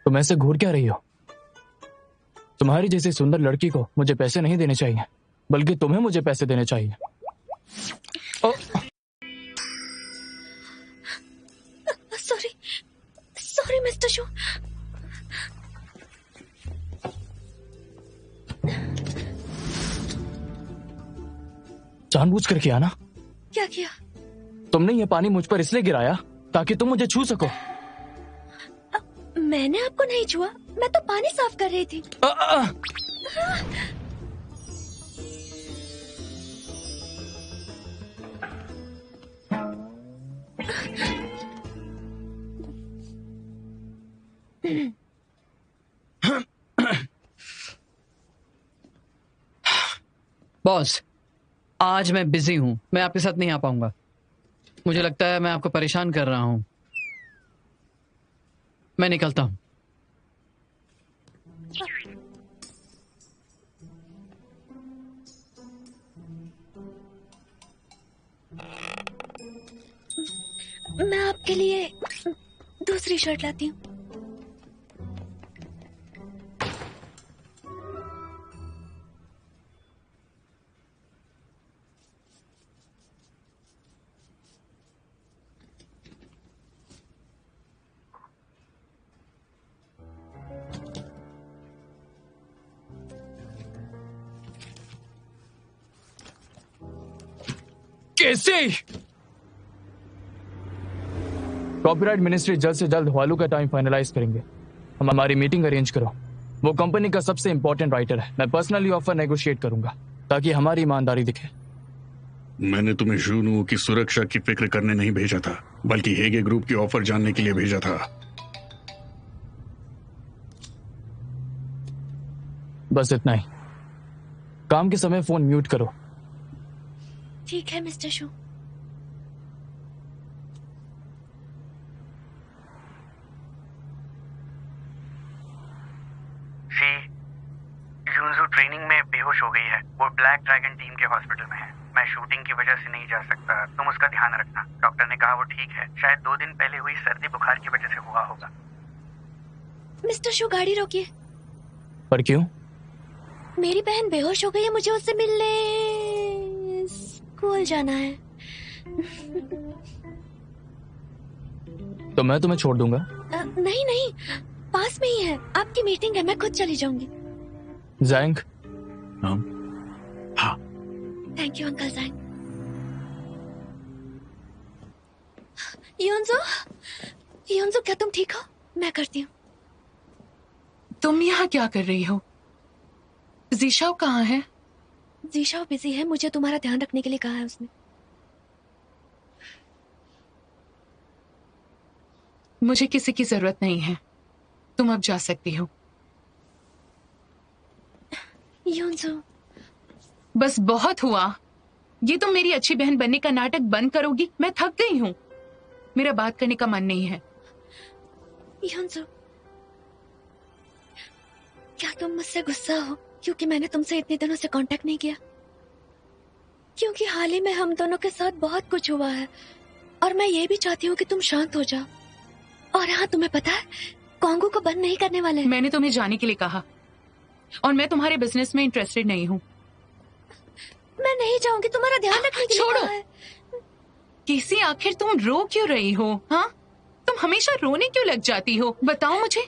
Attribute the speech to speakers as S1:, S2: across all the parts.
S1: तुम ऐसे घूर क्या रही हो? तुम्हारी जैसी सुंदर लड़की को मुझे पैसे नहीं देने चाहिए, बल्कि तुम्हें मुझे पैसे देने चाहिए।
S2: Sorry sorry mister show.
S1: जानबूझ कर किया ना?
S2: क्या किया?
S1: तुमने ये पानी मुझ पर इसलिए गिराया ताकि तुम मुझे छू सको।
S2: मैंने आपको नहीं छुआ, मैं तो पानी साफ कर रही थी।
S3: बॉस, आज मैं बिजी हूं, मैं आपके साथ नहीं आ पाऊंगा। मुझे लगता है मैं आपको परेशान कर रहा हूं। मैं निकलता हूं।
S2: मैं आपके लिए दूसरी शर्ट लाती हूँ।
S1: कैसे? कॉपीराइट मिनिस्ट्री जल्द से जल्द हवालों का टाइम फाइनलाइज करेंगे। हमारी मीटिंग अरेंज करो। वो कंपनी का सबसे इंपॉर्टेंट राइटर है। मैं पर्सनली ऑफर नेगोशिएट करूंगा ताकि हमारी ईमानदारी दिखे।
S4: मैंने तुम्हें जुनू की सुरक्षा की फिक्र करने नहीं भेजा था, बल्कि हेगे ग्रुप की ऑफर जानने के लिए भेजा था।
S1: बस इतना ही। काम के समय फोन म्यूट करो।
S2: ठीक है मिस्टर शो।
S5: यूनजू ट्रेनिंग में बेहोश हो गई है। वो ब्लैक ड्रैगन टीम के हॉस्पिटल में है। मैं शूटिंग की वजह से नहीं जा सकता, तुम उसका ध्यान रखना। डॉक्टर ने कहा वो ठीक है, शायद 2 दिन पहले हुई सर्दी बुखार की वजह से हुआ होगा।
S2: मिस्टर शो, गाड़ी रोकिए।
S1: पर क्यों?
S2: मेरी बहन बेहोश हो गई है, मुझे उससे मिलने स्कूल जाना है।
S1: तो मैं तुम्हें छोड़ दूंगा।
S2: नहीं नहीं, पास में ही है। आपकी मीटिंग है, मैं खुद चली जाऊंगी।
S1: जैंग।
S4: हाँ।
S2: Thank you uncle जैंग। योंजो, योंजो क्या तुम ठीक हो? मैं करती हूँ।
S6: तुम यहाँ क्या कर रही हो? जीशाओ कहाँ है?
S2: जीशाओ बिजी है, मुझे तुम्हारा ध्यान रखने के लिए कहा है उसने।
S6: मुझे किसी की जरूरत नहीं है, तुम अब जा सकती हो।
S2: योंजो,
S6: बस बहुत हुआ। ये तुम मेरी अच्छी बहन बनने का नाटक बंद करोगी? मैं थक गई हूँ, मेरा बात करने का मन नहीं है।
S2: योंजो, क्या तुम मुझसे गुस्सा हो क्योंकि मैंने तुमसे इतने दिनों से कांटेक्ट नहीं किया? क्योंकि हाल ही में हम दोनों के साथ बहुत कुछ हुआ है और मैं ये भी चाहती हूँ कि तुम शांत हो जाओ। और हाँ, तुम्हें पता है कॉन्गो को बंद नहीं करने वाले।
S6: मैंने तुम्हें जाने के लिए कहा और मैं तुम्हारे बिजनेस में इंटरेस्टेड नहीं हूँ।
S2: मैं नहीं जाऊंगी, तुम्हारा ध्यान रखने के लिए
S6: छोड़ो।
S2: कहा है।
S6: कैसी, आखिर तुम रो क्यों रही हो? हाँ, तुम हमेशा रोने क्यों लग जाती हो? बताओ मुझे।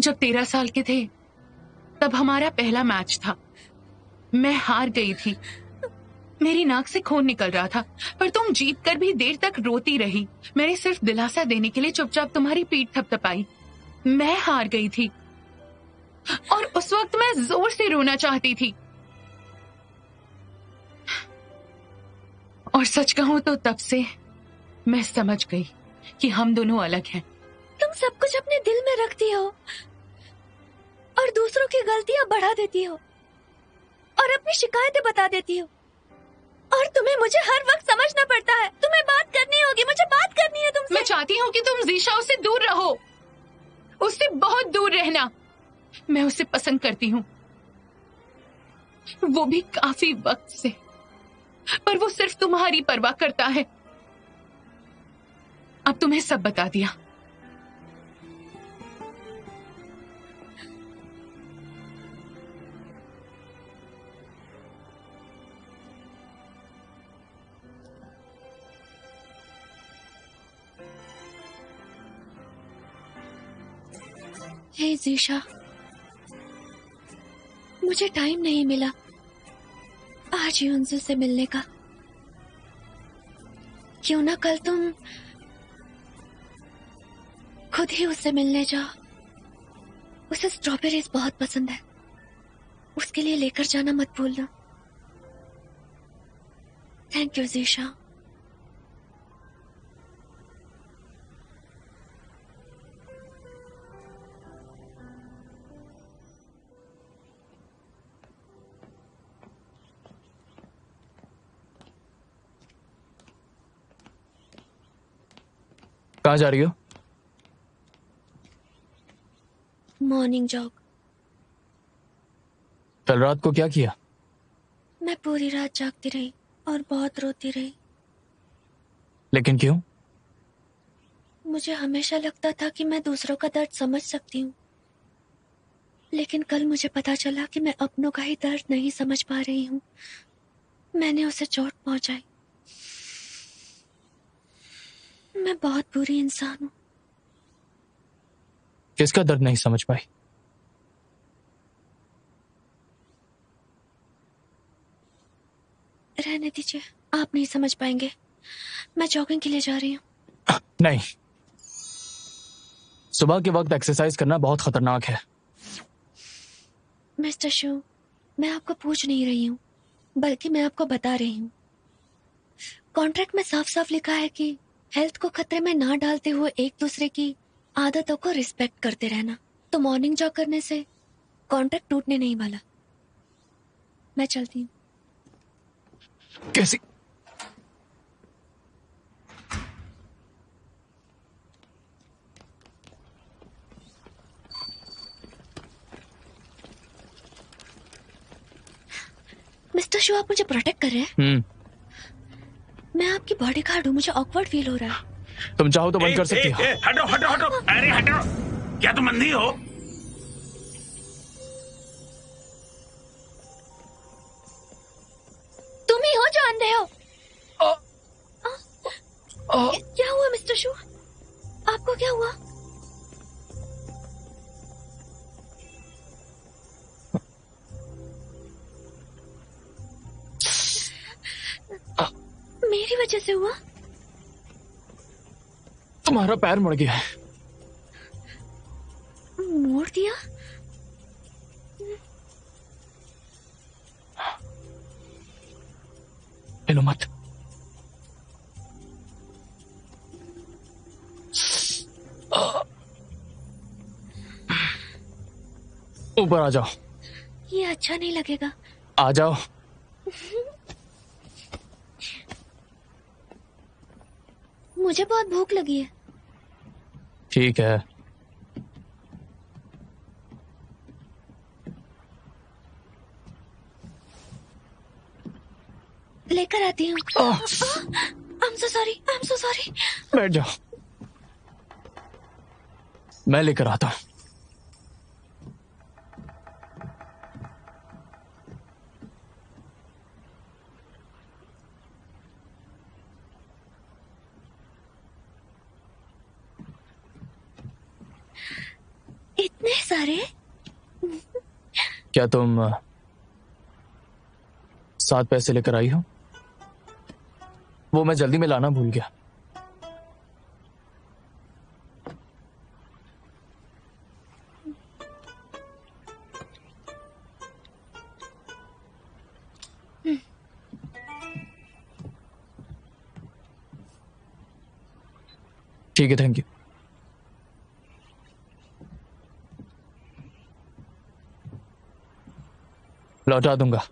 S6: जब 13 साल के थे तब हमारा पहला मैच था। मैं हार गई थी, मेरी नाक से खून निकल रहा था, पर तुम जीत कर भी देर तक रोती रही। मैंने सिर्फ दिलासा देने के लिए चुपचाप तुम्हारी पीठ थपथपाई। मैं हार गई थी और उस वक्त मैं जोर से रोना चाहती थी। और सच कहूं तो तब से मैं समझ गई कि हम दोनों अलग हैं।
S2: तुम सब कुछ अपने दिल में रखती हो और दूसरों की गलतियां बढ़ा देती हो और अपनी शिकायतें बता देती हो, और तुम्हें मुझे हर वक्त समझना पड़ता है। तुम्हें बात करनी होगी, मुझे बात करनी है तुमसे।
S6: मैं चाहती हूँ कि तुम जीशाओ से दूर रहो, उससे बहुत दूर रहना। मैं उसे पसंद करती हूँ, वो भी काफी वक्त से, पर वो सिर्फ तुम्हारी परवाह करता है। अब तुम्हें सब बता दिया।
S2: हे जीशा, मुझे टाइम नहीं मिला आज यूनजू से मिलने का। क्यों ना कल तुम खुद ही उससे मिलने जाओ। उसे स्ट्रॉबेरीज बहुत पसंद है, उसके लिए लेकर जाना मत भूलना। Thank you geisha.
S1: कहाँ जा रही हो?
S2: Morning jog.
S1: कल रात को क्या किया?
S2: मैं पूरी रात जागती रही और बहुत रोती रही।
S1: लेकिन क्यों?
S2: मुझे हमेशा लगता था कि मैं दूसरों का दर्द समझ सकती हूँ, लेकिन कल मुझे पता चला कि मैं अपनों का ही दर्द नहीं समझ पा रही हूँ। मैंने उसे चोट पहुंचाई। मैं बहुत बुरी इंसान हूँ।
S1: किसका दर्द नहीं समझ पाई?
S2: रहने दीजिए, आप नहीं समझ पाएंगे। मैं जॉगिंग के लिए जा रही हूँ।
S1: नहीं, सुबह के वक्त एक्सरसाइज करना बहुत खतरनाक है।
S2: मिस्टर शू, मैं आपको पूछ नहीं रही हूँ, बल्कि मैं आपको बता रही हूँ। कॉन्ट्रैक्ट में साफ साफ लिखा है कि हेल्थ को खतरे में ना डालते हुए एक दूसरे की आदतों को रिस्पेक्ट करते रहना। तो मॉर्निंग जॉग करने से कॉन्ट्रैक्ट टूटने नहीं वाला। मैं चलती हूँ।
S1: कैसी?
S2: मिस्टर शू, आप मुझे प्रोटेक्ट कर रहे हैं? मैं आपकी बॉडी गार्ड हूँ, मुझे ऑकवर्ड फील हो रहा है।
S1: तुम चाहो तो बंद कर सकती हो।
S4: हटो हटो हटो, अरे हटो। क्या तुम अंधी हो?
S2: तुम ही हो जो अंधे हो। क्या हुआ मिस्टर शू? आपको क्या हुआ? मेरी वजह से हुआ?
S1: तुम्हारा पैर मुड़ गया है।
S2: मोड़ दिया?
S1: हिलो मत। ऊपर आ जाओ।
S2: ये अच्छा नहीं लगेगा।
S1: आ जाओ।
S2: मुझे बहुत भूख लगी है।
S1: ठीक है।
S2: लेकर आती हूँ। I am so sorry, I am so sorry.
S1: बैठ जाओ, मैं लेकर आता हूँ।
S2: इतने सारे?
S1: क्या तुम 7 पैसे लेकर आई हो? वो मैं जल्दी में लाना भूल गया। ठीक है, थैंक यू। लौटा दूंगा।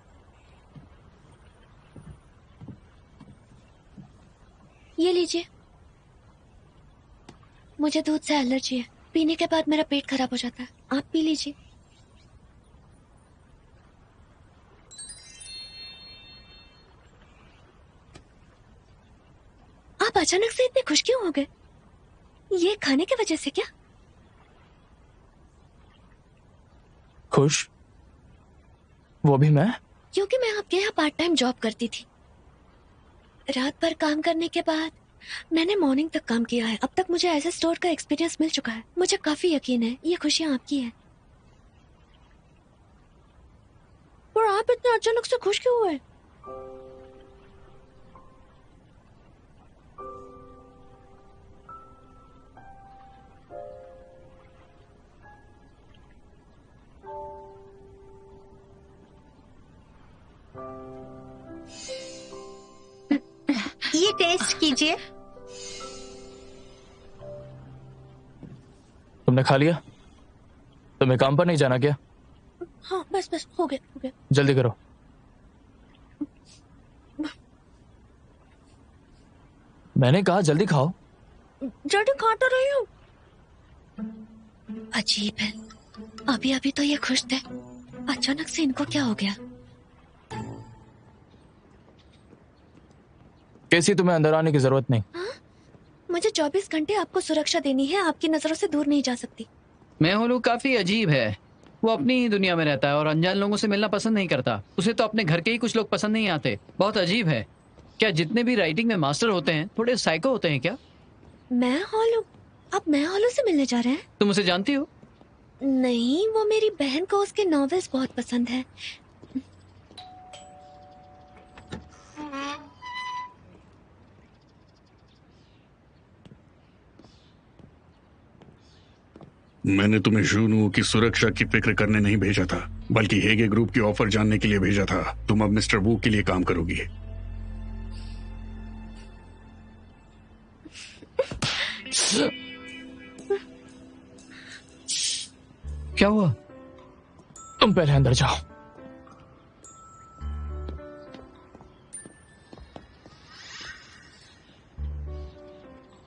S2: ये लीजिए। मुझे दूध से एलर्जी है, पीने के बाद मेरा पेट खराब हो जाता है। आप पी लीजिए। आप अचानक से इतने खुश क्यों हो गए? ये खाने की वजह से क्या?
S1: खुश? वो भी मैं?
S2: क्योंकि मैं आपके यहाँ पार्ट टाइम जॉब करती थी। रात भर काम करने के बाद मैंने मॉर्निंग तक काम किया है। अब तक मुझे एज ए स्टोर का एक्सपीरियंस मिल चुका है। मुझे काफी यकीन है ये खुशियाँ आपकी हैं। और आप इतने अचानक से खुश क्यों हुए?
S7: ये टेस्ट कीजिए।
S1: तुमने खा लिया? तुम्हें काम पर नहीं जाना क्या?
S2: हाँ बस बस हो गया।
S1: जल्दी करो। मैंने कहा जल्दी खाओ।
S2: जल्दी खा तो रही हूँ। अजीब है, अभी अभी तो ये खुश थे, अचानक से इनको क्या हो गया?
S1: कैसी तुम्हें अंदर आने की जरूरत नहीं।
S2: मुझे 24 घंटे आपको सुरक्षा देनी है, आपकी नजरों से दूर नहीं जा सकती।
S3: मेहुलू काफी अजीब है। वो अपनी ही दुनिया में रहता है और अनजान लोगों से मिलना पसंद नहीं करता। उसे तो अपने घर के ही कुछ लोग पसंद नहीं आते। बहुत अजीब है। क्या जितने भी राइटिंग में मास्टर होते हैं थोड़े साइको होते हैं क्या?
S2: मैं हॉलू? आप मैं हॉलू से मिलने जा रहे हैं?
S3: तुम उसे जानती हो?
S2: नहीं, वो मेरी बहन को उसके नॉवेल्स बहुत पसंद है।
S4: मैंने तुम्हें जूनू की सुरक्षा की फिक्र करने नहीं भेजा था, बल्कि हेगे ग्रुप की ऑफर जानने के लिए भेजा था। तुम अब मिस्टर वू के लिए काम करोगी।
S3: क्या हुआ?
S1: तुम पहले अंदर जाओ।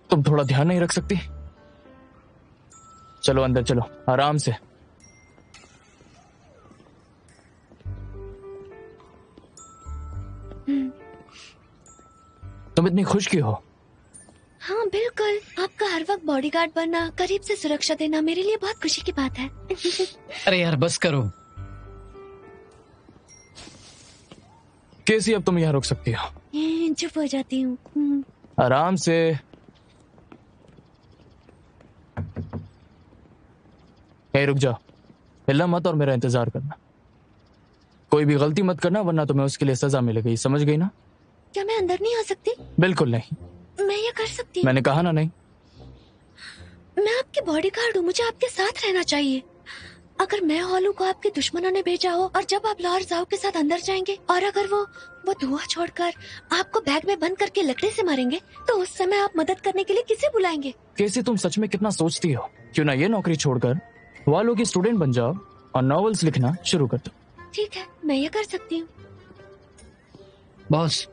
S1: तुम थोड़ा ध्यान नहीं रख सकती? चलो अंदर चलो, आराम से। तुम इतनी खुश क्यों हो?
S2: हाँ बिल्कुल, आपका हर वक्त बॉडीगार्ड बनना, करीब से सुरक्षा देना मेरे लिए बहुत खुशी की बात है।
S3: अरे यार बस करो।
S1: कैसी अब तुम यहाँ रुक सकती हो?
S2: चुप हो जाती हूँ।
S1: आराम से। यहीं रुक जाओ, हिलना मत और मेरा इंतजार करना। कोई भी गलती मत करना वरना तुम्हें उसके लिए सजा मिलेगी, समझ गई ना?
S2: क्या मैं अंदर नहीं आ सकती?
S1: बिल्कुल नहीं।
S2: मैं ये कर सकती हूँ।
S1: मैंने कहा ना नहीं।
S2: मैं आपके बॉडीगार्ड हूँ, मुझे आपके साथ रहना चाहिए। अगर मैं हॉलू को आपके दुश्मनों ने भेजा हो और जब आप लाहौर जाओ के साथ अंदर जाएंगे और अगर वो धुआं छोड़कर आपको बैग में बंद करके लकड़ी से मारेंगे तो उस समय आप मदद करने के लिए किसे बुलाएंगे?
S1: कैसे तुम सच में कितना सोचती हो? क्यों ना ये नौकरी छोड़कर वालों की स्टूडेंट बन जाओ और नॉवेल्स लिखना शुरू कर दो।
S2: ठीक है, मैं ये कर सकती हूँ।
S3: बॉस,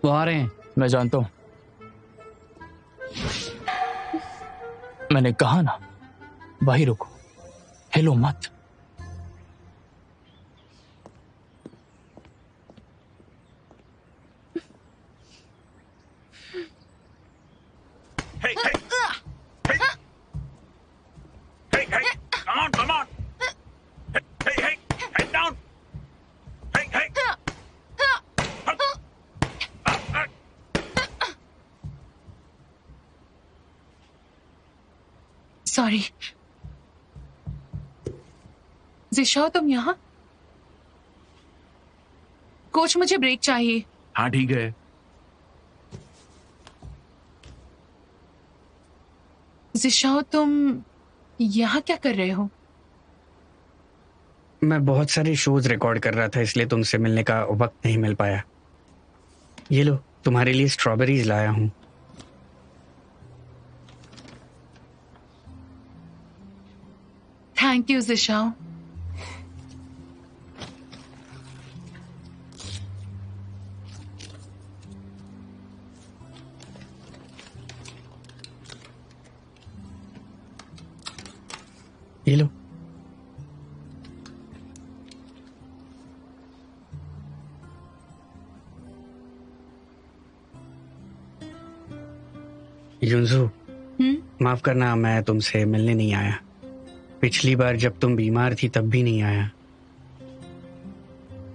S3: वो आ रहे हैं।
S1: मैं जानता हूँ। मैंने कहा ना, वहीं रुको, हिलो मत।
S4: Hey, hey, hey, hey, hey, come on, hey, hey, head down, hey, hey,
S6: sorry. जिशाओ तुम यहाँ? कोच मुझे ब्रेक चाहिए।
S4: हाँ ठीक है।
S6: जिशाओ तुम यहाँ क्या कर रहे हो?
S8: मैं बहुत सारे शोज रिकॉर्ड कर रहा था, इसलिए तुमसे मिलने का वक्त नहीं मिल पाया। ये लो, तुम्हारे लिए स्ट्रॉबेरीज लाया हूँ।
S6: थैंक यू जिशाओ।
S8: ये लो। युंजू, माफ करना, मैं तुमसे मिलने नहीं आया। पिछली बार जब तुम बीमार थी तब भी नहीं आया।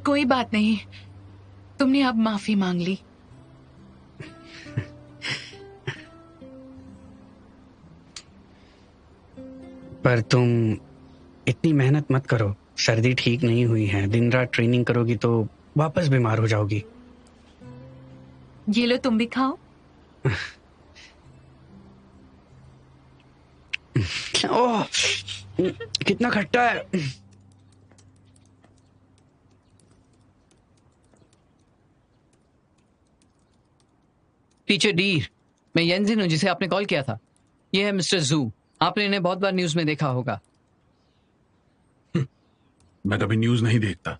S6: कोई बात नहीं, तुमने अब माफी मांग ली।
S8: पर तुम इतनी मेहनत मत करो, सर्दी ठीक नहीं हुई है। दिन रात ट्रेनिंग करोगी तो वापस बीमार हो जाओगी।
S6: ये लो, तुम भी खाओ।
S8: ओह, कितना खट्टा है।
S3: टीचर डीर, मैं येंजिन हूँ जिसे आपने कॉल किया था। ये है मिस्टर जू। आपने इन्हें बहुत बार न्यूज में देखा होगा।
S9: मैं कभी न्यूज नहीं देखता।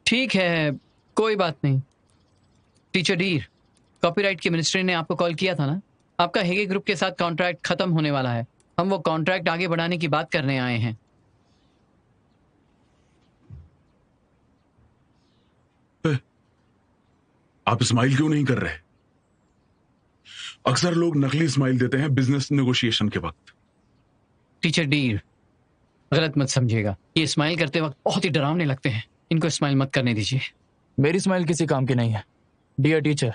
S3: ठीक है, कोई बात नहीं। टीचर डीर, कॉपीराइट की मिनिस्ट्री ने आपको कॉल किया था ना? आपका हेगे ग्रुप के साथ कॉन्ट्रैक्ट खत्म होने वाला है। हम वो कॉन्ट्रैक्ट आगे बढ़ाने की बात करने आए हैं।
S9: आप स्माइल क्यों नहीं कर रहे? अक्सर लोग नकली स्माइल देते हैं बिजनेस नेगोशिएशन के वक्त।
S3: टीचर डीर, गलत मत समझिएगा, ये स्माइल करते वक्त बहुत ही डरावने लगते हैं। इनको स्माइल मत करने दीजिए।
S1: मेरी स्माइल किसी काम की नहीं है डियर टीचर।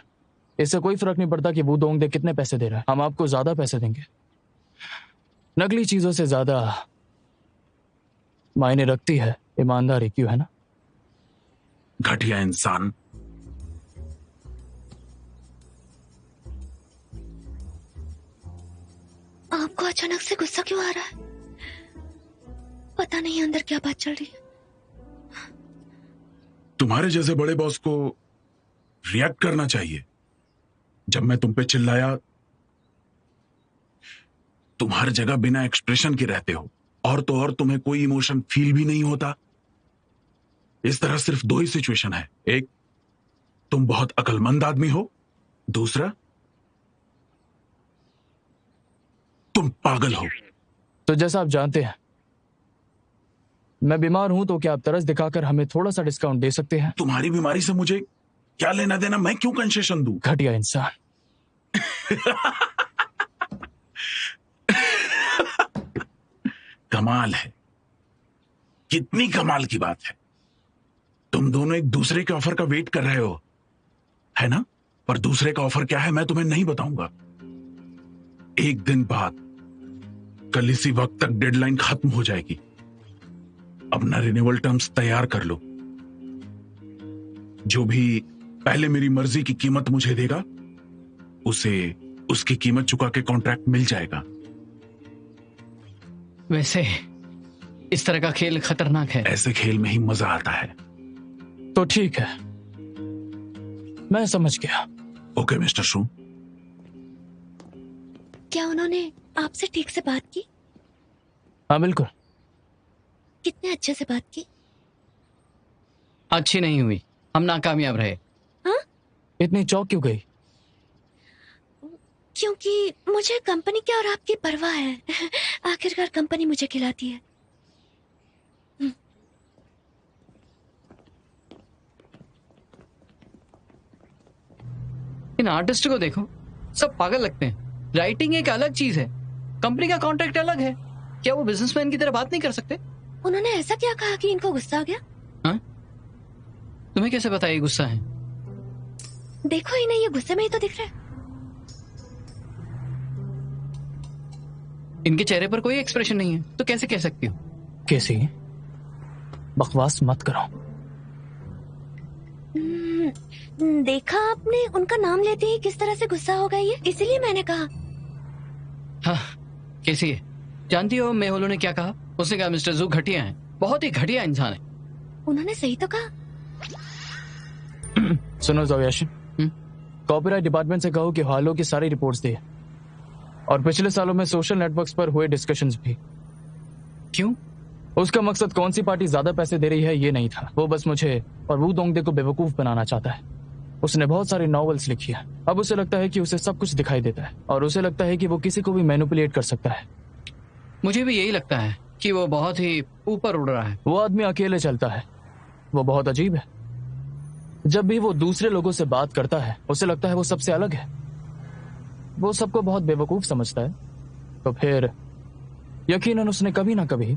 S1: इससे कोई फर्क नहीं पड़ता कि वो दोंगदे कितने पैसे दे रहा है, हम आपको ज्यादा पैसे देंगे। नकली चीजों से ज्यादा मायने रखती है ईमानदारी, क्यों है ना?
S9: घटिया इंसान।
S2: आपको अचानक से गुस्सा क्यों आ रहा है? पता नहीं अंदर क्या बात चल रही है।
S9: तुम्हारे जैसे बड़े बॉस को रिएक्ट करना चाहिए। जब मैं तुम पे चिल्लाया, तुम हर जगह बिना एक्सप्रेशन के रहते हो, और तो और तुम्हें कोई इमोशन फील भी नहीं होता। इस तरह सिर्फ दो ही सिचुएशन है, एक तुम बहुत अक्लमंद आदमी हो, दूसरा तुम पागल हो।
S1: तो जैसा आप जानते हैं मैं बीमार हूं, तो क्या आप तरस दिखाकर हमें थोड़ा सा डिस्काउंट दे सकते हैं?
S9: तुम्हारी बीमारी से मुझे क्या लेना देना? मैं क्यों कंसेशन दूं?
S1: घटिया इंसान।
S9: कमाल है, कितनी कमाल की बात है। तुम दोनों एक दूसरे के ऑफर का वेट कर रहे हो, है ना? पर दूसरे का ऑफर क्या है मैं तुम्हें नहीं बताऊंगा। एक दिन बाद, कल इसी वक्त तक डेडलाइन खत्म हो जाएगी। अपना रिन्यूअल टर्म्स तैयार कर लो। जो भी पहले मेरी मर्जी की कीमत मुझे देगा, उसे उसकी कीमत चुका के कॉन्ट्रैक्ट मिल जाएगा।
S3: वैसे इस तरह का खेल खतरनाक है।
S9: ऐसे खेल में ही मजा आता है।
S1: तो ठीक है, मैं समझ गया।
S9: ओके मिस्टर शू।
S2: क्या उन्होंने आपसे ठीक से बात की?
S1: हाँ बिल्कुल।
S2: कितने अच्छे से बात की?
S3: अच्छी नहीं हुई, हम नाकामयाब रहे।
S2: हाँ?
S1: इतनी चौंक क्यों गई?
S2: क्योंकि मुझे कंपनी की और आपकी परवाह है। आखिरकार कंपनी मुझे खिलाती है।
S3: इन आर्टिस्ट को देखो, सब पागल लगते हैं। राइटिंग एक अलग चीज है, कंपनी का कॉन्ट्रैक्ट अलग है। क्या वो बिजनेसमैन की तरह बात नहीं कर सकते?
S2: उन्होंने ऐसा क्या कहा कि इनको गुस्सा आ गया?
S3: हाँ? तुम्हें कैसे पता ये गुस्सा है?
S2: देखो इन्हें, ये गुस्से में ही तो दिख रहा है।
S3: इनके चेहरे पर कोई एक्सप्रेशन नहीं है, तो कैसे कह सकती हो?
S1: कैसी? बकवास मत करो।
S2: देखा आपने, उनका नाम लेते ही किस तरह से गुस्सा हो गई है, इसीलिए मैंने कहा।
S3: हाँ, कैसी है? जानती हो मेहुल ने क्या कहा? उसने कहा मिस्टर जू घटिया है, बहुत ही घटिया इंसान है।
S2: उन्होंने सही तो कहा।
S1: सुनो जोयाशिन, कॉपीराइट डिपार्टमेंट से कहो कि हालों की सारी रिपोर्ट्स दे, और पिछले सालों में सोशल नेटवर्क्स पर हुए डिस्कशंस भी।
S3: क्यों?
S1: उसका मकसद कौन सी पार्टी ज्यादा पैसे दे रही है ये नहीं था। वो बस मुझे और वू दोंगदे को बेवकूफ बनाना चाहता है। उसने बहुत सारे नॉवेल्स लिखी है। अब उसे लगता है कि उसे सब कुछ दिखाई देता है, और उसे लगता है कि वो किसी को भी मैनिपुलेट कर सकता है।
S3: मुझे भी यही लगता है कि वो बहुत ही ऊपर उड़ रहा है।
S1: वो आदमी अकेले चलता है, वो बहुत अजीब है। जब भी वो दूसरे लोगों से बात करता है उसे लगता है वो सबसे अलग है। वो सबको बहुत बेवकूफ समझता है। तो फिर यकीनन उसने कभी ना कभी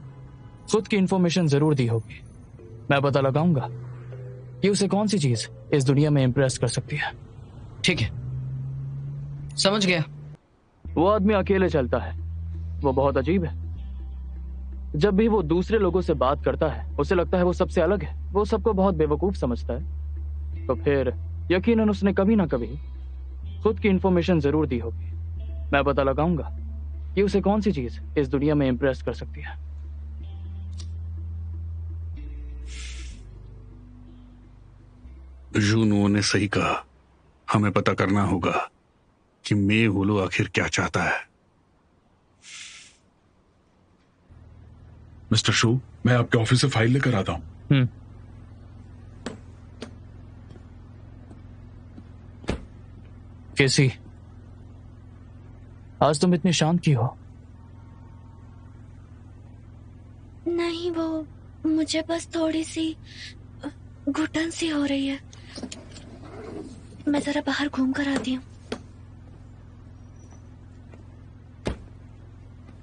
S1: खुद की इंफॉर्मेशन जरूर दी होगी। मैं पता लगाऊंगा कि उसे कौन सी चीज इस दुनिया में इंप्रेस कर सकती है।
S3: ठीक है, समझ गया।
S1: वो आदमी अकेले चलता है। वो बहुत अजीब है। जब भी वो दूसरे लोगों से बात करता है उसे लगता है वो सबसे अलग है। वो सबको बहुत बेवकूफ समझता है। तो फिर यकीनन उसने कभी ना कभी खुद की इंफॉर्मेशन जरूर दी होगी। मैं पता लगाऊंगा कि उसे कौन सी चीज इस दुनिया में इंप्रेस कर सकती है।
S4: जूनू ने सही कहा। हमें पता करना होगा कि मे हुलू आखिर क्या चाहता है।
S9: मिस्टर शू, मैं आपके ऑफिस से फाइल लेकर आता हूं।
S1: कैसी आज तुम इतनी शांत की हो?
S2: नहीं, वो मुझे बस थोड़ी सी घुटन सी हो रही है। मैं जरा बाहर घूम कर आती हूँ।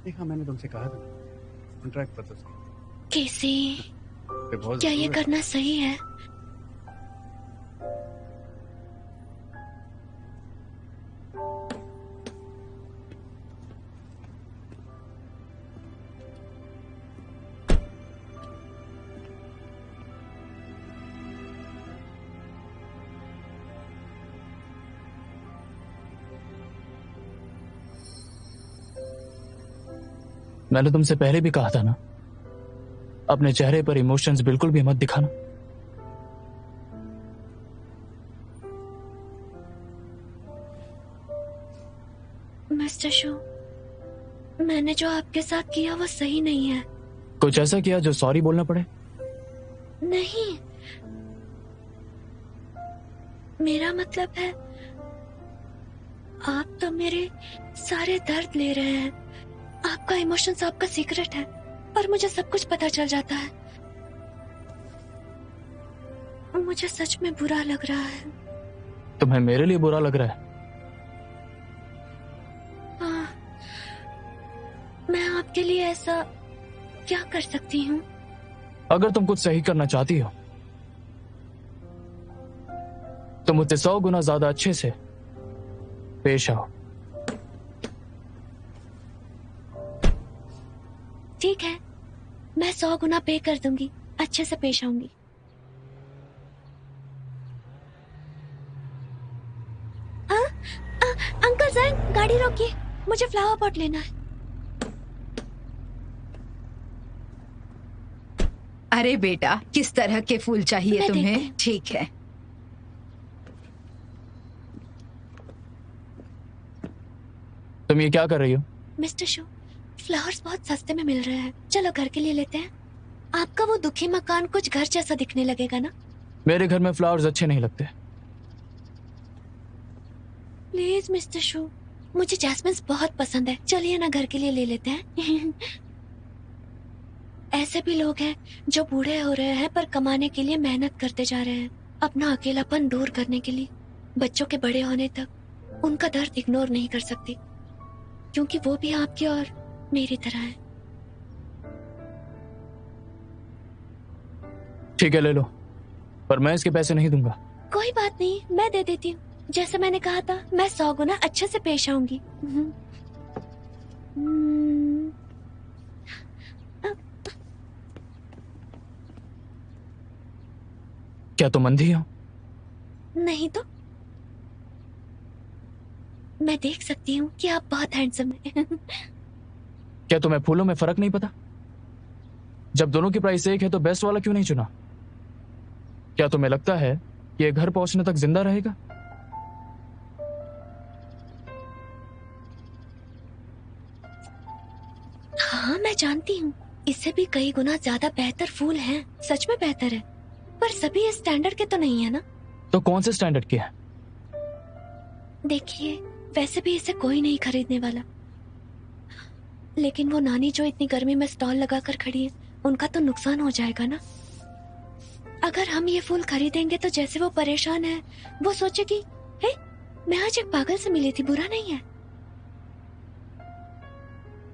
S8: देखा, मैंने तुमसे कहा था कॉन्ट्रैक्ट पर
S2: कैसी क्या ये करना सही है?
S1: मैंने तुमसे पहले भी कहा था ना, अपने चेहरे पर इमोशंस बिल्कुल भी मत दिखाना।
S2: मिस्टर शो, मैंने जो आपके साथ किया वो सही नहीं है।
S1: कुछ ऐसा किया जो सॉरी बोलना पड़े?
S2: नहीं, मेरा मतलब है आप तो मेरे सारे दर्द ले रहे हैं। आपका इमोशंस आपका सीक्रेट है, पर मुझे सब कुछ पता चल जाता है। मुझे सच में बुरा लग रहा है।
S1: तुम्हें मेरे लिए बुरा लग रहा है?
S2: हाँ, मैं आपके लिए ऐसा क्या कर सकती हूँ?
S1: अगर तुम कुछ सही करना चाहती हो तो मुझसे 100 गुना ज्यादा अच्छे से पेश आओ।
S2: ठीक है, मैं 100 गुना पे कर दूंगी। अच्छे से पेश आऊंगी। अंकल जैन, गाड़ी रोकिए, मुझे फ्लावर पॉट लेना है।
S7: अरे बेटा, किस तरह के फूल चाहिए
S2: मैं
S7: तुम्हें?
S2: देखती हूँ।
S7: ठीक है।
S1: तुम ये क्या कर रही हो?
S2: मिस्टर शो, फ्लावर्स बहुत सस्ते में मिल रहे हैं। चलो घर के लिए लेते हैं। आपका वो दुखी मकान कुछ घर जैसा दिखने लगेगा ना।
S1: मेरे घर में फ्लावर्स अच्छे नहीं लगते।
S2: प्लीज मिस्टर शो, मुझे जैस्मिन बहुत पसंद है। चलिए ना, घर के लिए ले लेते हैं। ऐसे भी लोग हैं जो बूढ़े हो रहे हैं पर कमाने के लिए मेहनत करते जा रहे हैं, अपना अकेलापन दूर करने के लिए। बच्चों के बड़े होने तक उनका दर्द इग्नोर नहीं कर सकती, क्योंकि वो भी आपकी और मेरी तरह है।
S1: ठीक है, ले लो, पर मैं इसके पैसे नहीं दूंगा।
S2: कोई बात नहीं, मैं दे देती हूँ। जैसे मैंने कहा था, मैं 100 गुना अच्छे से पेश आऊंगी।
S1: क्या तुम अंधी हो?
S2: नहीं तो मैं देख सकती हूँ कि आप बहुत हैंडसम हैं।
S1: क्या तुम्हें फूलों में फर्क नहीं पता? जब दोनों की प्राइस एक है तो बेस्ट वाला क्यों नहीं चुना? क्या तुम्हें लगता है कि ये घर पहुंचने तक जिंदा रहेगा?
S2: हाँ, मैं जानती हूँ, इससे भी कई गुना ज्यादा बेहतर फूल हैं। सच में बेहतर है, पर सभी इस स्टैंडर्ड के तो नहीं है ना।
S1: तो कौन से स्टैंडर्ड के हैं?
S2: देखिए, वैसे भी इसे कोई नहीं खरीदने वाला, लेकिन वो नानी जो इतनी गर्मी में स्टॉल लगाकर खड़ी है, उनका तो नुकसान हो जाएगा ना। अगर हम ये फूल खरीदेंगे तो जैसे वो परेशान है, वो सोचे कि हे, मैं आज एक पागल से मिली थी, बुरा नहीं है।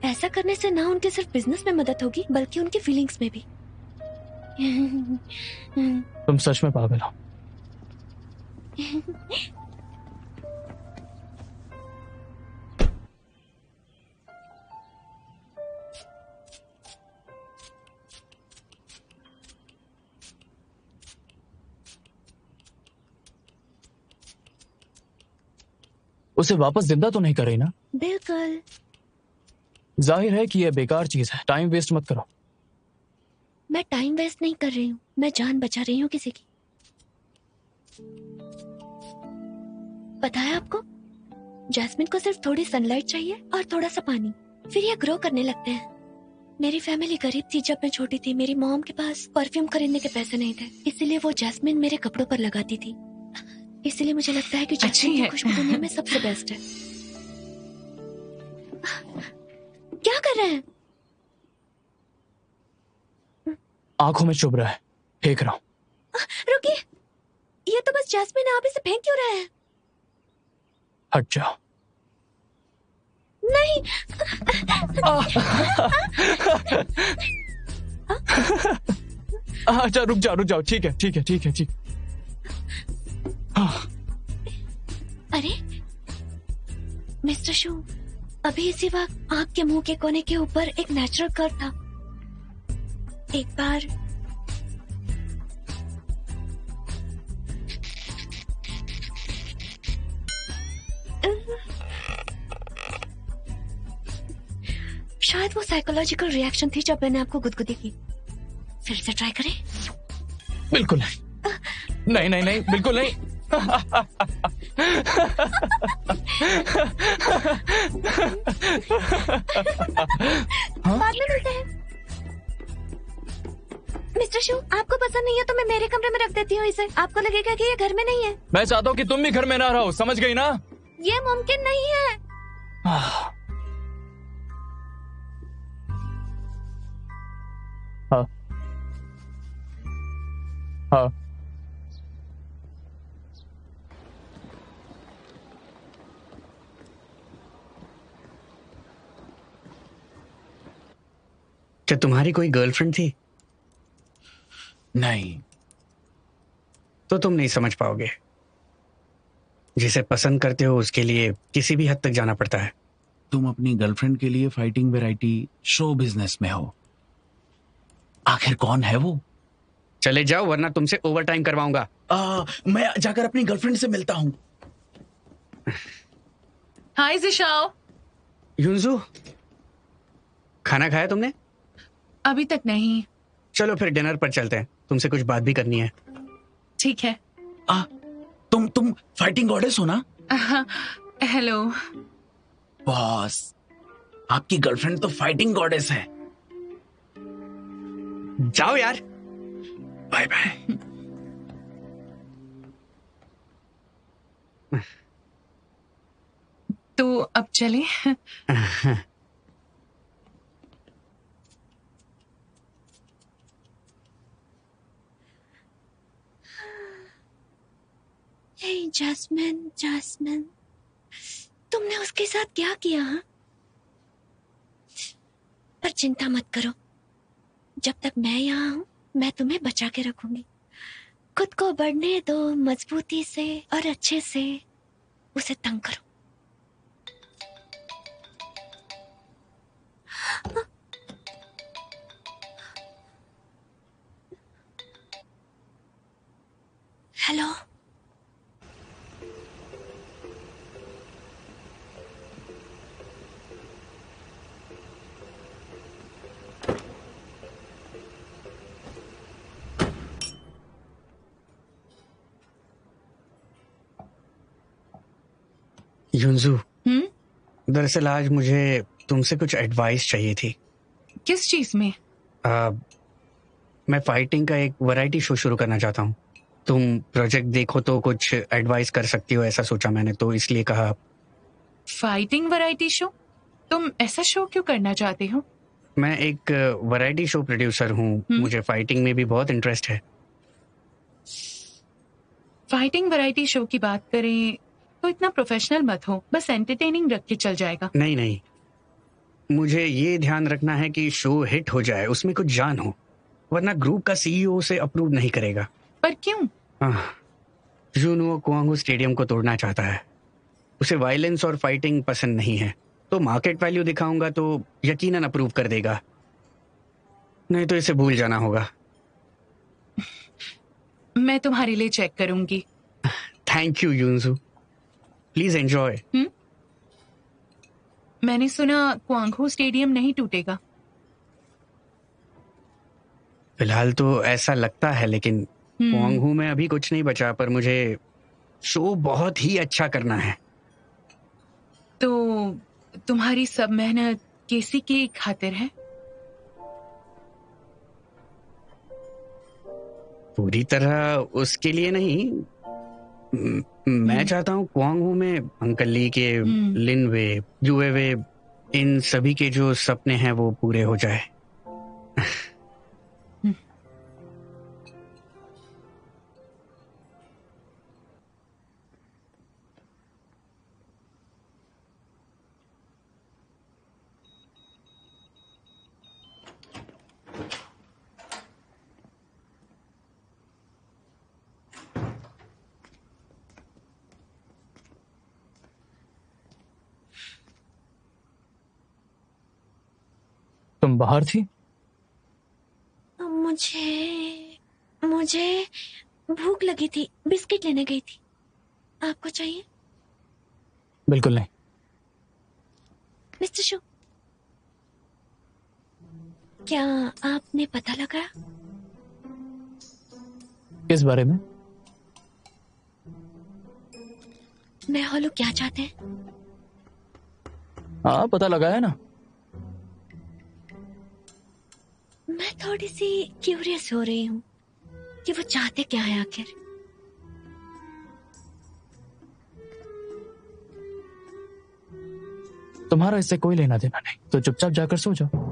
S2: ऐसा करने से ना उनके सिर्फ बिजनेस में मदद होगी बल्कि उनकी फीलिंग्स में भी।
S1: तुम सच में पागल हो। उसे वापस जिंदा तो नहीं कर रही ना?
S2: बिल्कुल।
S1: जाहिर है कि यह बेकार चीज है। टाइम वेस्ट मत करो।
S2: मैं टाइम वेस्ट नहीं कर रही हूँ, मैं जान बचा रही हूँ किसी की। पता है आपको, जैस्मिन को सिर्फ थोड़ी सनलाइट चाहिए और थोड़ा सा पानी, फिर ये ग्रो करने लगते हैं। मेरी फैमिली गरीब थी जब मैं छोटी थी। मेरी मॉम के पास परफ्यूम खरीदने के पैसे नहीं थे, इसीलिए वो जैस्मिन मेरे कपड़ों पर लगाती थी। इसीलिए मुझे लगता है कि जैस्मिन की खुशबू दुनिया में सबसे बेस्ट है। क्या कर रहे हैं?
S1: आंखों में चुभ रहा है, फेंक रहा हूं।
S2: रुकिए, ये तो बस जैस्मिन है, आप इसे फेंक क्यों रहे हैं?
S1: हट जाओ।
S2: नहीं।
S1: अच्छा रुक जाओ। ठीक है।
S2: अरे मिस्टर शू, अभी इसी वक्त आपके मुंह के कोने के ऊपर एक नेचुरल कर्व था। एक बार शायद वो साइकोलॉजिकल रिएक्शन थी जब मैंने आपको गुदगुदी की। फिर से ट्राई करें?
S1: बिल्कुल नहीं, बिल्कुल नहीं।
S2: बाद में मिलते हैं। मिस्टर शू, आपको पसंद नहीं है तो मैं मेरे कमरे में रख देती हूँ इसे। आपको लगेगा कि ये घर में नहीं है।
S1: मैं चाहता हूँ कि तुम भी घर में ना रहो, समझ गई ना?
S2: ये मुमकिन नहीं है।
S1: हाँ।
S8: क्या तुम्हारी कोई गर्लफ्रेंड थी?
S9: नहीं।
S8: तो तुम नहीं समझ पाओगे। जिसे पसंद करते हो उसके लिए किसी भी हद तक जाना पड़ता है।
S9: तुम अपनी गर्लफ्रेंड के लिए फाइटिंग वैरायटी शो बिजनेस में हो। आखिर कौन है वो?
S8: चले जाओ वरना तुमसे ओवर टाइम करवाऊंगा।
S9: मैं जाकर अपनी गर्लफ्रेंड से मिलता हूँ।
S6: हाय जिशाओ।
S8: युनजू, खाना खाया तुमने?
S6: अभी तक नहीं।
S8: चलो फिर डिनर पर चलते हैं, तुमसे कुछ बात भी करनी है।
S6: ठीक है।
S9: तुम फाइटिंग गॉडेस हो ना?
S6: हेलो
S9: बॉस, आपकी गर्लफ्रेंड तो फाइटिंग गॉडेस है।
S8: जाओ यार।
S9: Bye bye.
S6: तो अब चले।
S2: हे जैस्मिन, तुमने उसके साथ क्या किया? हाँ? पर चिंता मत करो, जब तक मैं यहाँ हूँ मैं तुम्हें बचा के रखूंगी। खुद को बढ़ने दो, मजबूती से और अच्छे से उसे तंग करो। हेलो।
S8: युनजू, दरअसल आज मुझे तुमसे कुछ एडवाइस चाहिए थी।
S6: किस चीज में?
S8: मैं फाइटिंग का एक वैरायटी शो शुरू करना चाहता हूँ। तुम प्रोजेक्ट देखो तो कुछ एडवाइस कर सकती हो, ऐसा सोचा मैंने, तो इसलिए कहा।
S6: Fighting variety show? तुम ऐसा शो क्यों करना चाहते हो?
S8: मैं एक वैरायटी शो प्रोड्यूसर हूँ, मुझे फाइटिंग में भी बहुत इंटरेस्ट है।
S6: फाइटिंग वैरायटी शो की बात करें तो इतना प्रोफेशनल मत हो, बस एंटरटेनिंग रख के चल जाएगा।
S8: नहीं नहीं, मुझे ये ध्यान रखना है कि शो हिट हो जाए, उसमें कुछ जान हो, वरना ग्रुप का सीईओ उसे अप्रूव नहीं करेगा।
S6: पर क्यों?
S8: जूनुओ कुआंगहू स्टेडियम को तोड़ना चाहता है। उसे वायलेंस और फाइटिंग पसंद नहीं है, तो मार्केट वैल्यू दिखाऊंगा तो यकीनन अप्रूव कर देगा, नहीं तो इसे भूल जाना होगा।
S6: मैं तुम्हारे लिए चेक करूंगी।
S8: थैंक यू यूनजू, प्लीज एंजॉय।
S6: मैंने सुना कुआंगहू स्टेडियम नहीं टूटेगा।
S8: फिलहाल तो ऐसा लगता है, लेकिन कुआंगहू में अभी कुछ नहीं बचा, पर मुझे शो बहुत ही अच्छा करना है।
S6: तो तुम्हारी सब मेहनत केसी की खातिर है?
S8: पूरी तरह उसके लिए नहीं। मैं चाहता हूँ कुआंगहू में अंकल ली के, लिन वे, जुए वे, इन सभी के जो सपने हैं वो पूरे हो जाए।
S1: तुम बाहर थी?
S2: मुझे भूख लगी थी, बिस्किट लेने गई थी। आपको चाहिए?
S1: बिल्कुल नहीं।
S2: मिस्टर शो, क्या आपने पता लगाया?
S1: किस बारे में?
S2: मैं हॉलो क्या चाहते हैं?
S1: हाँ, पता लगाया ना।
S2: मैं थोड़ी सी क्यूरियस हो रही हूँ कि वो चाहते क्या है आखिर।
S1: तुम्हारा इससे कोई लेना देना नहीं, तो चुपचाप जाकर सो जाओ।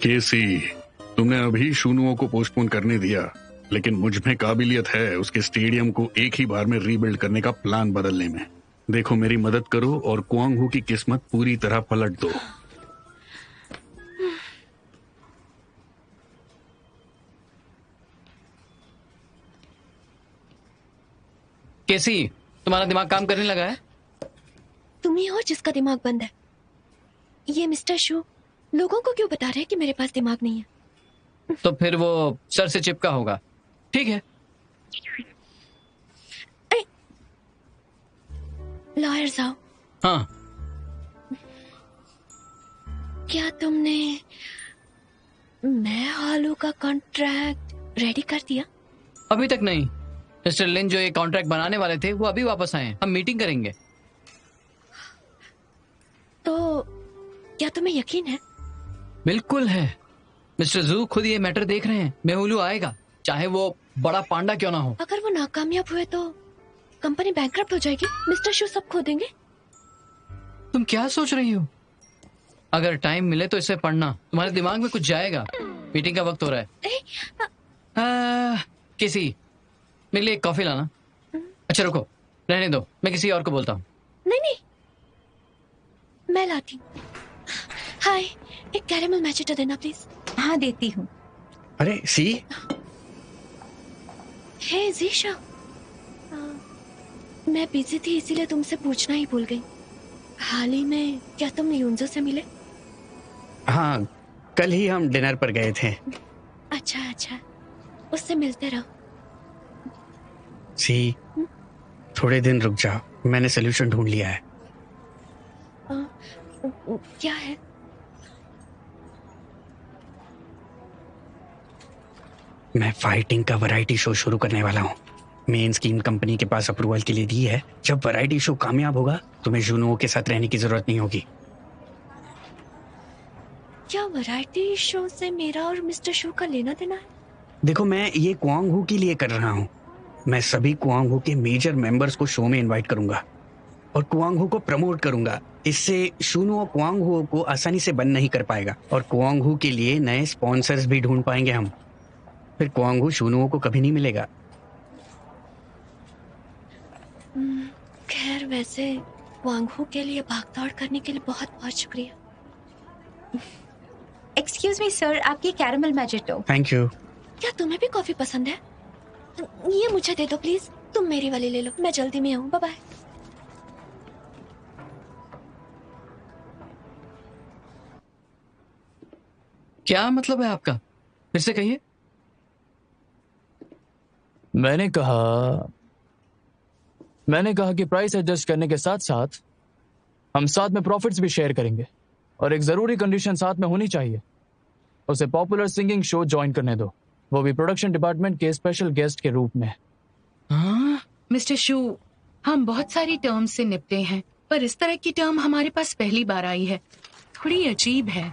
S4: केसी, तुमने अभी शूनुओं को पोस्टपोन करने दिया, लेकिन मुझ में काबिलियत है उसके स्टेडियम को एक ही बार में रीबिल्ड करने का प्लान बदलने में। देखो, मेरी मदद करो और कुआंगहू की किस्मत पूरी तरह पलट दो।
S3: केसी, तुम्हारा दिमाग काम करने लगा है?
S2: तुम ही हो जिसका दिमाग बंद है। ये मिस्टर शो लोगों को क्यों बता रहे हैं कि मेरे पास दिमाग नहीं है?
S3: तो फिर वो सर से चिपका होगा। ठीक है।
S2: लॉयर्स आओ।
S3: हाँ।
S2: क्या तुमने मैं हॉलो का कॉन्ट्रैक्ट रेडी कर दिया?
S3: अभी तक नहीं। मिस्टर लिन जो ये कॉन्ट्रैक्ट बनाने वाले थे वो अभी वापस आए हैं। हम मीटिंग करेंगे।
S2: तो क्या तुम्हें यकीन है?
S3: बिल्कुल है। मिस्टर जू खुद ये मैटर देख रहे हैं। मेहुलू आएगा, चाहे वो बड़ा पांडा क्यों ना हो।
S2: अगर वो नाकामयाब हुए तो कंपनी बैंकरप्ट हो जाएगी। मिस्टर शो सब खो देंगे।
S3: तुम क्या सोच रही हो? अगर टाइम मिले तो इसे पढ़ना, तुम्हारे दिमाग में कुछ जाएगा। मीटिंग का वक्त हो रहा है। किसी मेरे लिए एक कॉफी लाना। अच्छा रुको, रहने दो, मैं किसी और को बोलता हूँ।
S2: नहीं, मैं लाती हूँ। हाय, एक कैरेमल मैचिटो देना प्लीज।
S7: हाँ, देती हूँ।
S8: अरे सी।
S2: हे जीशा, मैं बिजी थी इसीलिए तुमसे पूछना ही भूल गई। हाल ही में क्या तुम यूंजो से मिले?
S8: हाँ, कल ही हम डिनर पर गए थे।
S2: अच्छा, उससे मिलते रहो।
S8: सी, थोड़े दिन रुक जाओ, मैंने सोल्यूशन ढूंढ लिया है।
S2: क्या है?
S8: मैं फाइटिंग का वैरायटी शो शुरू करने वाला हूँ। मेन स्कीम कंपनी के पास अप्रूवल के लिए दी है। जब वैरायटी शो कामयाब होगा तो मैं जूनुओं के साथ रहने की जरूरत नहीं होगी।
S2: क्या वैरायटी शो से मेरा और मिस्टर शू का लेना देना है?
S8: देखो, मैं ये क्वांग हू के लिए कर रहा हूँ। मैं सभी क्वांग हू के मेजर मेंबर्स को शो में इनवाइट करूंगा और क्वांग हू को प्रमोट करूंगा। इससे शूनुओ क्वांग हू को आसानी से बंद नहीं कर पाएगा और क्वांग हू के लिए नए स्पॉन्सर्स भी ढूंढ पाएंगे हम। फिर क्वांग हू शूनुओ को कभी नहीं मिलेगा।
S2: खैर, वैसे वांगहू के लिए भागदौड़ करने के लिए बहुत बहुत शुक्रिया।
S7: एक्सक्यूज मी सर, आपकी कैरमल मैजिटो।
S8: Thank you.
S2: क्या तुम्हें भी कॉफी पसंद है? ये मुझे दे दो प्लीज। तुम मेरी वाली ले लो, मैं जल्दी में हूँ। Bye bye.
S3: क्या मतलब है आपका? फिर से कहिए।
S1: मैंने कहा कि प्राइस एडजस्ट करने के साथ साथ हम साथ में प्रॉफिट्स भी शेयर करेंगे और एक जरूरी कंडीशन साथ में होनी चाहिए, उसे पॉपुलर सिंगिंग शो ज्वाइन करने दो, वो भी प्रोडक्शन डिपार्टमेंट के स्पेशल गेस्ट के रूप में।
S6: मिस्टर शू, हम बहुत सारी टर्म से निपटे हैं, पर इस तरह की टर्म हमारे पास पहली बार आई है। थोड़ी अजीब है।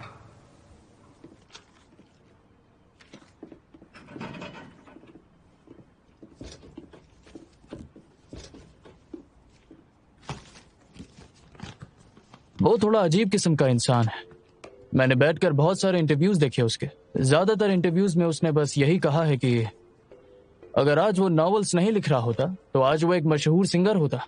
S1: वो थोड़ा अजीब किस्म का इंसान है। मैंने बैठकर बहुत सारे इंटरव्यूज देखे उसके। ज्यादातर इंटरव्यूज में उसने बस यही कहा है कि अगर आज वो नॉवेल्स नहीं लिख रहा होता तो आज वो एक मशहूर सिंगर होता।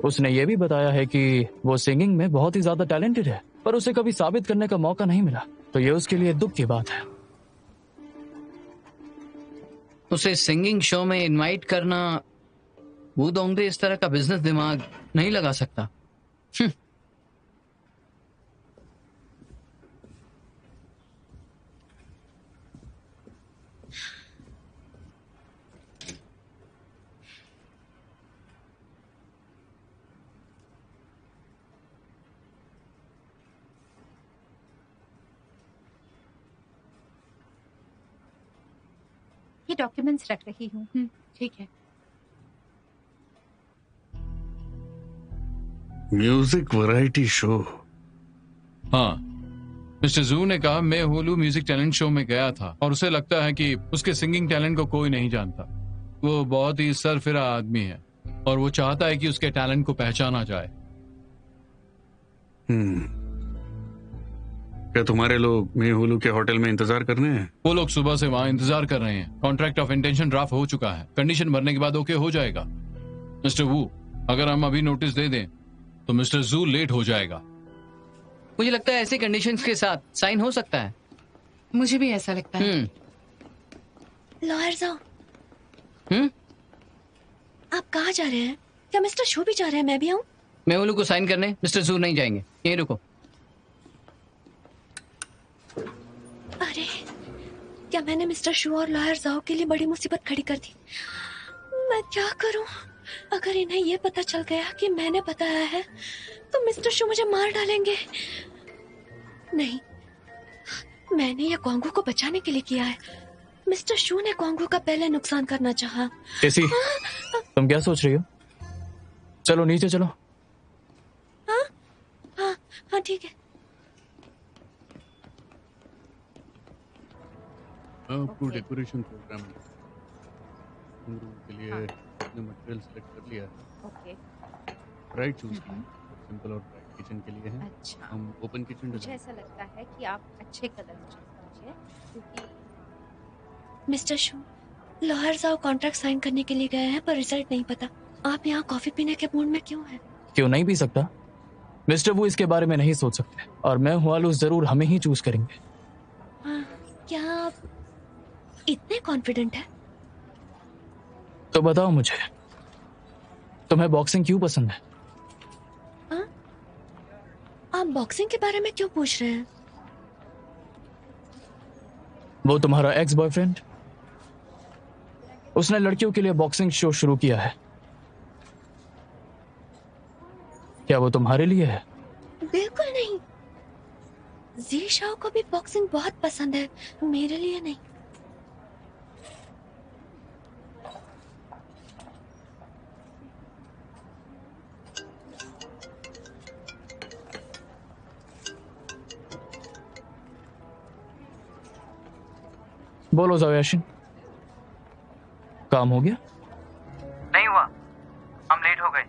S1: उसने ये भी बताया है कि वो सिंगिंग में बहुत ही ज्यादा टैलेंटेड है, पर उसे कभी साबित करने का मौका नहीं मिला, तो ये उसके लिए दुख की बात है।
S3: उसे सिंगिंग शो में इनवाइट करना, वो दोंगदे इस तरह का बिजनेस दिमाग नहीं लगा सकता।
S7: ये डॉक्यूमेंट्स रख रही हूँ।
S6: ठीक है।
S4: Music variety show.
S10: हाँ, मिस्टर जू ने कहा मैं होलू म्यूजिक टैलेंट शो में गया था और उसे लगता है कि उसके सिंगिंग टैलेंट को कोई नहीं जानता। वो बहुत ही सरफिरा आदमी है और वो चाहता है कि उसके टैलेंट को पहचाना जाए।
S4: क्या तुम्हारे लोग मेहुलू के होटल में इंतजार करने हैं?
S10: वो लोग सुबह से वहाँ इंतजार कर रहे हैं। कॉन्ट्रैक्ट ऑफ इंटेंशन ड्राफ्ट हो चुका है, कंडीशन भरने के बाद ओके हो जाएगा। मिस्टर वू, अगर हम अभी नोटिस दे दें तो मिस्टर जू लेट हो जाएगा।
S3: मुझे लगता है ऐसे कंडीशंस के साथ साइन हो सकता है।
S6: मुझे भी ऐसा लगता है।
S2: लॉयर जाओ। आप कहाँ जा रहे हैं? क्या मिस्टर शू भी जा रहे हैं? मैं भी आऊँ?
S3: मेहुलू को साइन करने मिस्टर जू नहीं जाएंगे, यहीं रुको।
S2: अरे, क्या मैंने मिस्टर शू और लॉयर जाओ के लिए बड़ी मुसीबत खड़ी कर दी? मैं क्या करूं? अगर इन्हें ये पता चल गया कि मैंने बताया है तो मिस्टर शू मुझे मार डालेंगे। नहीं, मैंने ये क्वांगू को बचाने के लिए किया है। मिस्टर शू ने क्वांगू का पहले नुकसान करना चाहा।
S1: केसी, तुम क्या सोच रही हो? चलो नीचे चलो।
S2: हाँ हाँ हाँ, ठीक है।
S4: आपको डेकोरेशन प्रोग्राम के लिए अपने मटेरियल सेलेक्ट कर लिया है।
S7: ओके।
S4: ब्राइट चूज किया, सिंपल और ब्राइट किचन के लिए है।
S7: अच्छा,
S4: हम ओपन किचन
S7: मुझे ऐसा लगता है कि आप अच्छे कलर समझिए, क्योंकि
S2: मिस्टर शू, लॉयर जाओ कॉन्ट्रैक्ट साइन करने के लिए गए हैं पर रिजल्ट नहीं पता। आप यहाँ कॉफी पीने के मूड में क्यों हैं?
S1: क्यों नहीं पी सकता? मिस्टर वो इसके बारे में नहीं सोच सकते और मैं हुआलू जरूर हमें ही चूज करेंगे।
S2: हाँ, क्या आप इतने कॉन्फिडेंट है?
S1: तो बताओ मुझे, तुम्हें बॉक्सिंग क्यों पसंद है?
S2: हाँ? आप बॉक्सिंग के बारे में क्यों पूछ रहे हैं?
S1: वो तुम्हारा एक्स बॉयफ्रेंड, उसने लड़कियों के लिए बॉक्सिंग शो शुरू किया है। क्या वो तुम्हारे लिए है?
S2: बिल्कुल नहीं। जी शाओ को भी बॉक्सिंग बहुत पसंद है, मेरे लिए नहीं।
S1: बोलो ज़ावियाशिन, काम हो गया?
S5: नहीं हुआ, हम लेट हो गए।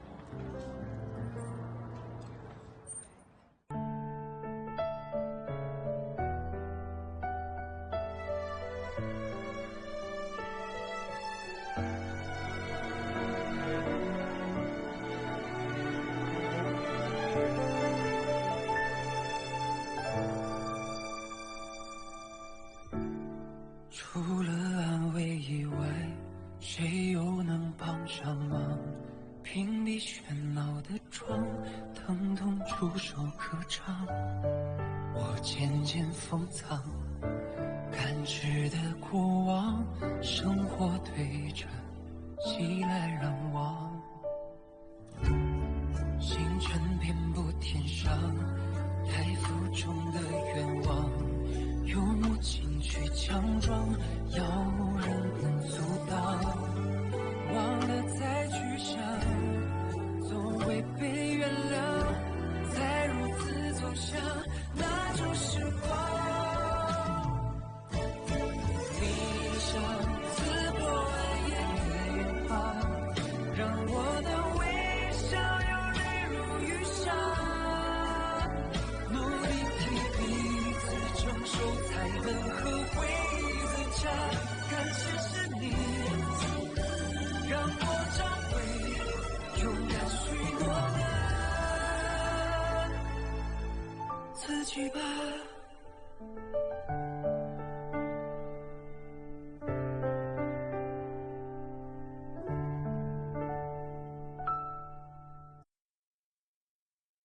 S11: 除了安慰以外，谁又能帮上忙？屏蔽喧闹的窗，疼痛触手可长。我渐渐封藏，感知的过往，生活对着袭来让望。星辰遍布天上，太浮重的愿望。有目镜去强装，要人能阻挡？忘了再去想，总会被原谅。再如此走向那种时光，理想刺破暗夜对话，让我的微笑有泪如雨下。努力替彼此承受，才能和回忆自洽。感谢是你，让我找回勇敢许诺的自己吧。